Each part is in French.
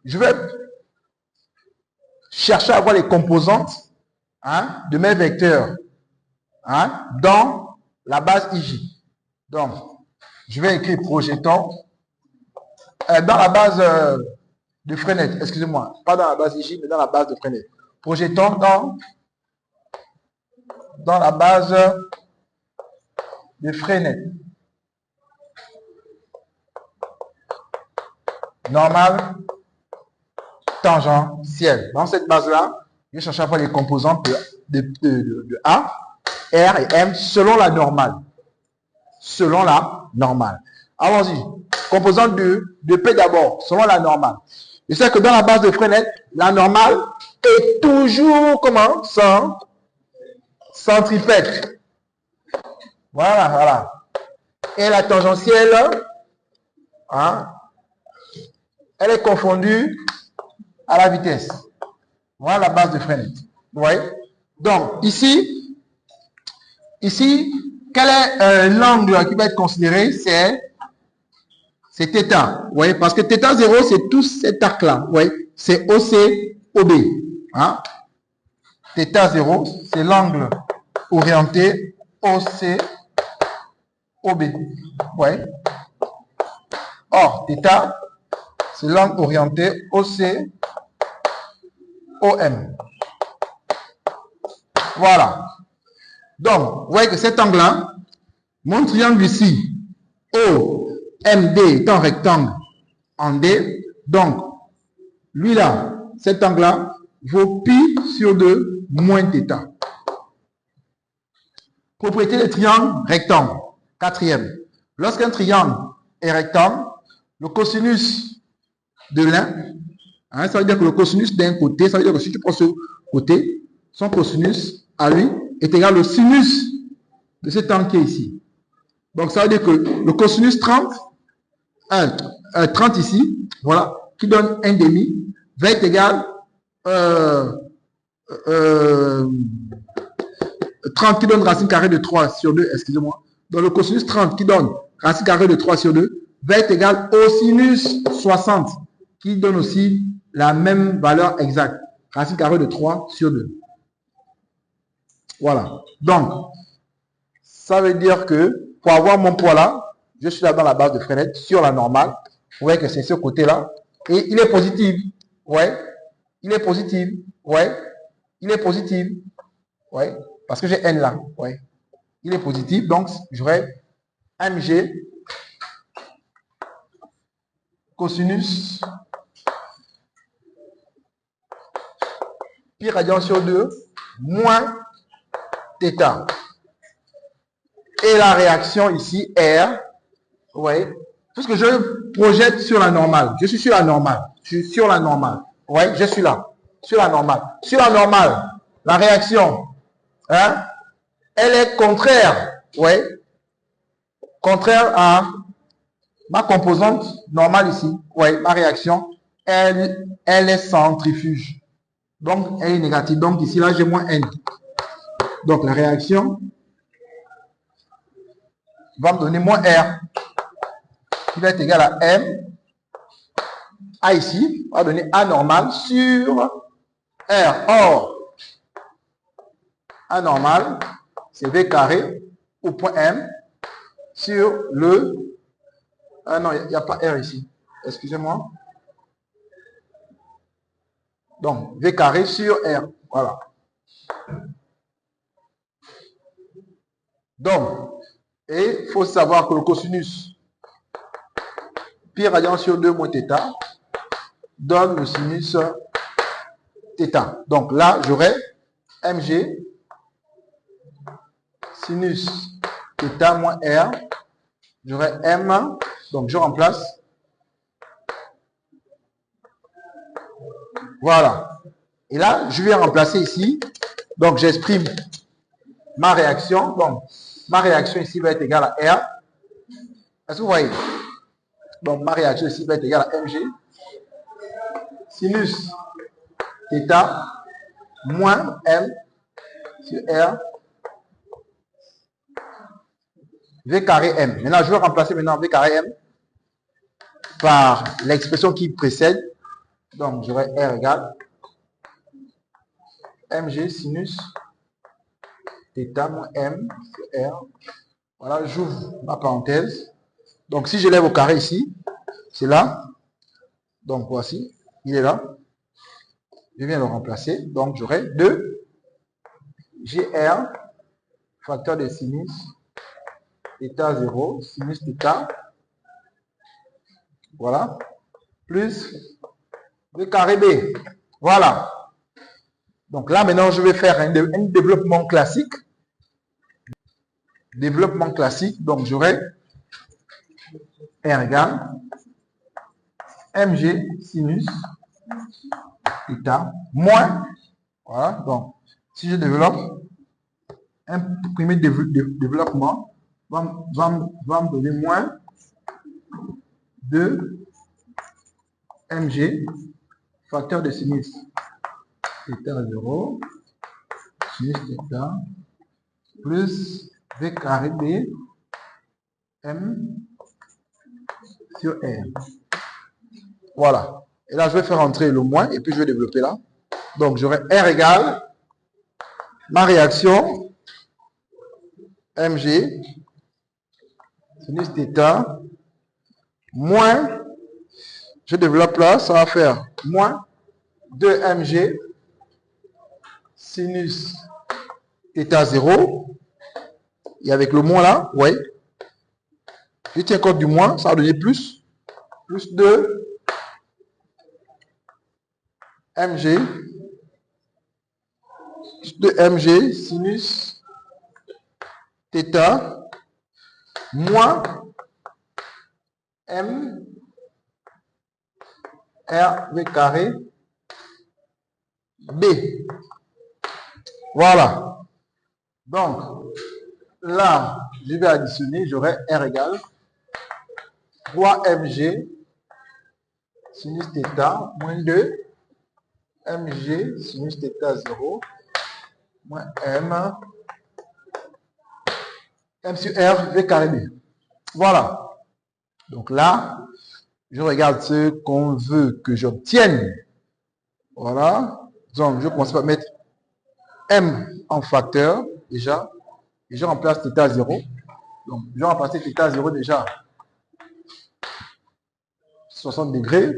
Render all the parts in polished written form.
je vais chercher à voir les composantes de mes vecteurs dans la base IJ. Donc, je vais écrire projeton dans la base de Freinet, excusez-moi, pas dans la base IJ, mais dans la base de Freinet. Projeton dans la base de Freinet. Normal, tangentiel. Dans cette base-là, je vais chercher à voir les composantes de A, R et M selon la normale. Selon la normale. Allons-y. Composante de P d'abord, selon la normale. Je sais que dans la base de Freinet, la normale est toujours comment? Centripète. Voilà, voilà. Et la tangentielle, elle est confondue à la vitesse. Voilà la base de Freinet. Vous voyez? Donc, ici, quel est l'angle qui va être considéré? C'est θ. Vous voyez? Parce que θ0, c'est tout cet arc-là. Vous voyez? C'est OC, OB. θ0, c'est l'angle orienté OC, OB. Vous voyez? Or, θ, c'est l'angle orienté OC, OM. Voilà. Donc, vous voyez que cet angle-là, mon triangle ici, OMD est un rectangle en D. Donc, lui là, cet angle-là, vaut pi sur 2 moins θ. Propriété des triangles rectangles. Quatrième. Lorsqu'un triangle est rectangle, le cosinus de l'un, ça veut dire que le cosinus d'un côté, ça veut dire que si tu prends ce côté, son cosinus à lui est égal au sinus de cet angle qui est ici. Donc ça veut dire que le cosinus 30 ici, voilà, qui donne 1 demi, va être égal 30 qui donne racine carrée de 3 sur 2, excusez-moi. Donc le cosinus 30 qui donne racine carrée de 3 sur 2 va être égal au sinus 60 qui donne aussi la même valeur exacte. Racine carrée de 3 sur 2. Voilà. Donc, ça veut dire que pour avoir mon poids là, je suis là dans la base de Freinet sur la normale. Vous voyez que c'est ce côté-là. Et il est positif. Ouais. Il est positif. Ouais. Il est positif. Ouais. Parce que j'ai N là. Ouais. Il est positif. Donc, j'aurai mg cosinus pi radian sur 2 moins θ. Et la réaction ici, R, vous voyez, puisque je projette sur la normale, je suis sur la normale, je suis sur la normale, vous voyez, je suis là, sur la normale. Sur la normale, la réaction, elle est contraire, vous voyez, contraire à ma composante normale ici, vous voyez, ma réaction, elle est centrifuge. Donc, elle est négative. Donc, ici, là, j'ai moins N. Donc, la réaction va me donner moins R, qui va être égal à M. A ici va donner A normal sur R. Or, A normal, c'est V carré au point M sur le... Ah non, il n'y a pas R ici. Excusez-moi. Donc, V carré sur R. Voilà. Donc, et il faut savoir que le cosinus pi radian sur 2 moins θ donne le sinus θ. Donc là, j'aurai mg sinus θ moins R. J'aurai m. Donc je remplace. Voilà. Et là, je vais remplacer ici. Donc j'exprime ma réaction. Donc ma réaction ici va être égale à R. Est-ce que vous voyez? Donc ma réaction ici va être égale à mg sinus θ moins m sur R V carré m. Maintenant, je vais remplacer maintenant V carré m par l'expression qui précède, Donc, j'aurai R égale mg sinus θ moins m sur R. Voilà, j'ouvre ma parenthèse. Donc, si je lève au carré ici, c'est là. Donc, voici, il est là. Je viens le remplacer. Donc, j'aurai 2 GR, facteur de sinus θ 0, sinus θ. Voilà. Plus le carré B. Voilà. Donc là, maintenant, je vais faire un développement classique. Développement classique. Donc, j'aurai R égale mg sinus θ moins. Voilà. Donc, si je développe, un premier développement va me donner moins 2 mg facteur de sinus θ 0 sinus θ plus v carré b m sur r. Voilà. Et là, je vais faire entrer le moins et puis je vais développer là. Donc, j'aurai R égale ma réaction mg sinus θ moins, je développe là, ça va faire moins 2 mg sinus θ 0. Et avec le moins là, ouais. Je tiens compte du moins, ça va donner plus 2 mg sinus θ moins m r v carré b. Voilà. Donc, là, je vais additionner, j'aurai R égale 3 mg sinus θ moins 2 mg sinus θ 0 moins m sur R v carré b. Voilà. Donc là, je regarde ce qu'on veut que j'obtienne. Voilà. Donc, je commence par mettre m en facteur déjà. Et je remplace θ 0. Donc, je vais remplacer θ 0 déjà 60 degrés.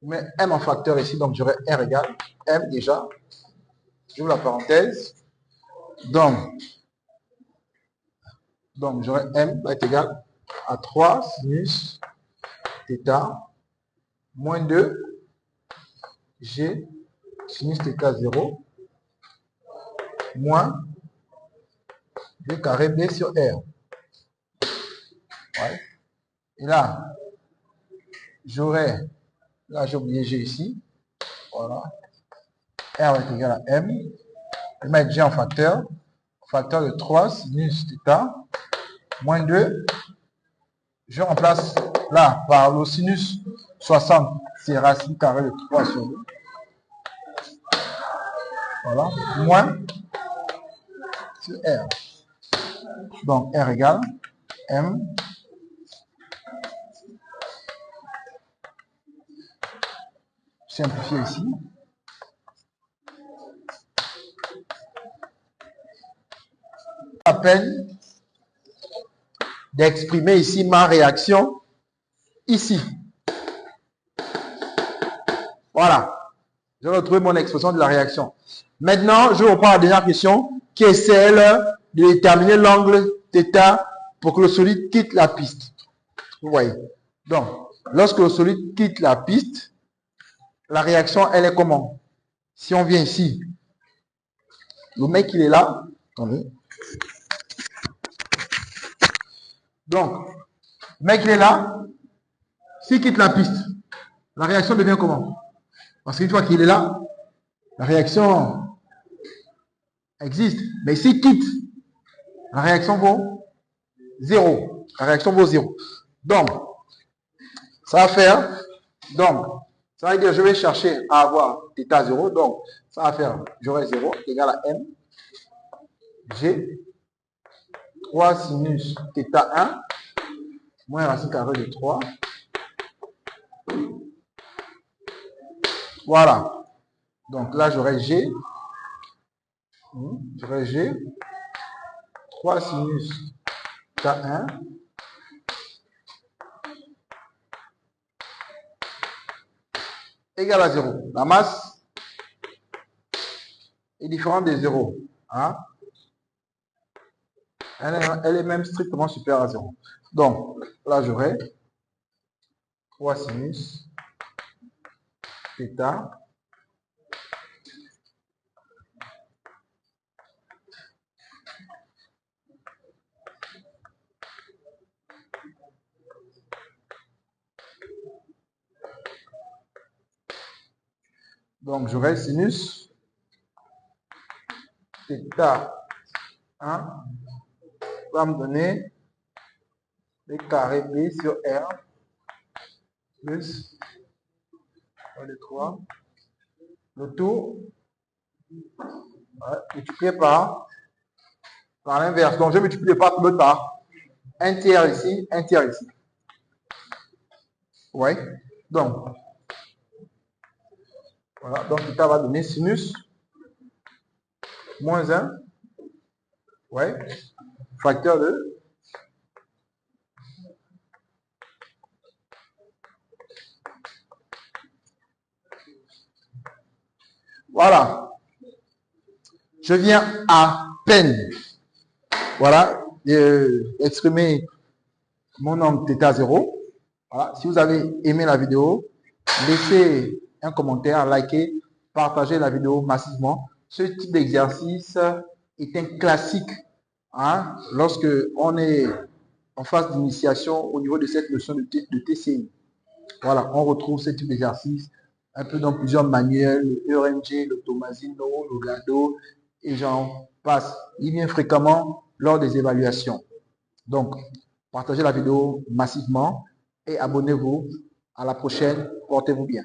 Mais m en facteur ici, donc j'aurai R égale m déjà. J'ouvre la parenthèse. Donc j'aurai m va être égal à 3 sinus θ moins 2 g sinus θ 0 moins v carré b sur R. Ouais. Et là, j'aurai, là j'ai oublié g ici. Voilà. R va être égal à m. Je vais mettre g en facteur. Facteur de 3 sinus θ moins 2. Je remplace là par le sinus 60, c'est racine carrée de 3 sur 2. Voilà. Moins sur R. Donc R égale M simplifié ici. À peine d'exprimer ici ma réaction ici. Voilà. Je retrouve mon expression de la réaction. Maintenant, je reprends la dernière question qui est celle de déterminer l'angle θ pour que le solide quitte la piste. Vous voyez. Donc, lorsque le solide quitte la piste, la réaction, elle est comment? Si on vient ici, le mec, il est là. Attendez. Donc, le mec, il est là. S'il quitte la piste, la réaction devient comment? Parce qu'une fois qu'il est là, la réaction existe. Mais s'il quitte, la réaction vaut 0. La réaction vaut 0. Donc, ça va faire, donc, ça veut dire que je vais chercher à avoir θ 0. Donc, ça va faire, j'aurai 0 égal à m. G 3 sinus θ 1 moins racine carrée de 3 Voilà. Donc là, j'aurai G. J'aurai G. 3 sinus K1 égale à 0. La masse est différente des 0. Hein? Elle est même strictement supérieure à 0. Donc, là, j'aurai 3 sinus θ donc j'aurai sinus θ1 va me donner le carré B sur R plus le 3 le tout multiplié par l'inverse. Donc je multiplie par le tas. Un tiers ici, un tiers ici. Ouais. Donc, voilà. Donc, θ va donner sinus moins 1. Ouais. Facteur de voilà. Je viens à peine, voilà, d'exprimer mon angle θ0. Voilà. Si vous avez aimé la vidéo, laissez un commentaire, likez, partagez la vidéo massivement. Ce type d'exercice est un classique hein, lorsque on est en phase d'initiation au niveau de cette notion de TCI. Voilà, on retrouve ce type d'exercice un peu dans plusieurs manuels, le ERNG, le Tomazino, le GADO, et j'en passe. Il vient fréquemment lors des évaluations. Donc, partagez la vidéo massivement et abonnez-vous. À la prochaine. Portez-vous bien.